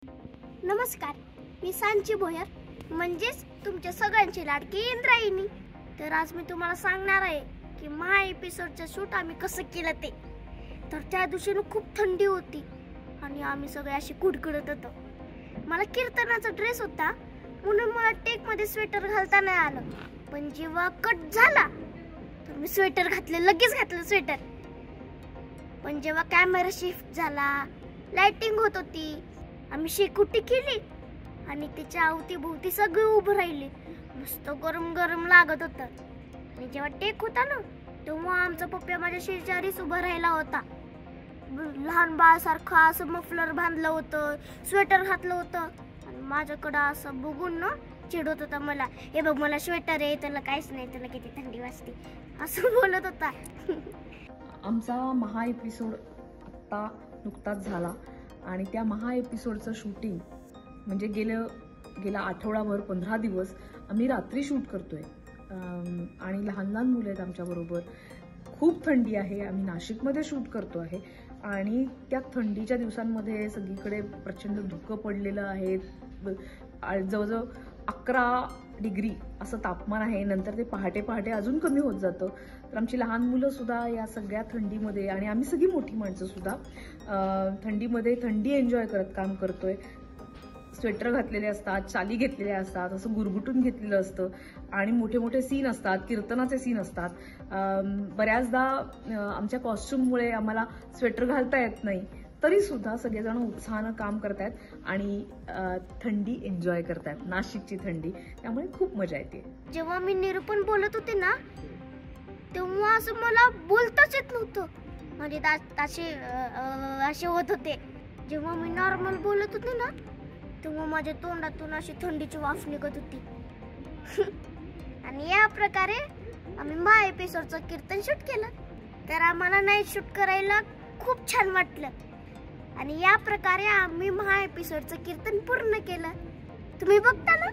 नमस्कार, मी सांची भोयर म्हणजेच तुमच्या सगळ्यांची लाडकी इंद्रायणी। तर आज मी तुम्हाला सांगणार आहे की महा एपिसोडचं शूट आम्ही कसं केलं ते। तर त्या दिवशी खूप थंडी होती आणि आम्ही सगळे असे कुडकुडत होतो। मला कीर्तनाचा ड्रेस होता म्हणून मला टेक मध्ये स्वेटर घालता नाही आलं, पण जेव्हा कट झाला तर मी स्वेटर घातलं, लगेच घातलं स्वेटर। पण जेव्हा कॅमेरा शिफ्ट झाला, लाइटिंग होत होती, आम्ही शेकोटी केली आणि त्याच्या अवतीभोवती सगळे उभं राहिले, मस्त गरम गरम लागत होतं। आणि जेव्हा टेक होता ना तेव्हा आमचा पप्पा माझ्या शेजारीच उभा राहिला होता, लहान बाळासारखं असं मफलर बांधलं होतं, स्वेटर घातलं होतं आणि माझ्याकडे असं बघून ना चिडवत होता मला, हे बघ मला स्वेटर आहे, त्याला काहीच नाही, त्याला किती थंडी वाजते, असं बोलत होता। आमचा महा एपिसोड आत्ता नुकताच झाला आणि त्या महा एपिसोडचं शूटिंग म्हणजे गेला आठवडाभर 15 दिवस आम्ही रात्री शूट करतोय आणि लहान लहान मुलं आहेत आमच्याबरोबर। खूप थंडी आहे, आम्ही नाशिकमध्ये शूट करतो आहे आणि त्या थंडीच्या दिवसांमध्ये सगळीकडे प्रचंड धुकं पडलेलं आहे। जवळजवळ 11 डिग्री असं तापमान आहे। नंतर ते पहाटे पहाटे अजून कमी होत जातं। तर आमची लहान मुलं सुद्धा या सगळ्या थंडीमध्ये आणि आम्ही सगळी मोठी माणसं सुद्धा थंडीमध्ये थंडी एन्जॉय करत काम करतोय। स्वेटर घातलेले असतात, चाली घेतलेल्या असतात, असं गुरगुटून घेतलेलं असतं आणि मोठे मोठे सीन असतात, कीर्तनाचे सीन असतात। बऱ्याचदा आमच्या कॉस्ट्युममुळे आम्हाला स्वेटर घालता येत नाही, तरी सुद्धा सगळेजण उत्साहानं काम करतायत आणि थंडी एन्जॉय करतायत, नाशिकची थंडी, त्यामुळे खूप मजा येते। जेव्हा मी निरूपण बोलत होते ना तेव्हा असं मला बोलताच येत नव्हतं, म्हणजे असे होत होते। जेव्हा मी नॉर्मल बोलत होते ना तेव्हा माझ्या तोंडातून अशी थंडीची वाफ निघत होती। आणि या प्रकारे आम्ही महा एपिसोडचं कीर्तन शूट केलं। तर आम्हाला नाईट शूट करायला खूप छान वाटलं आणि या प्रकारे आम्ही महा एपिसोडचं कीर्तन पूर्ण केलं। तुम्ही बघता ना।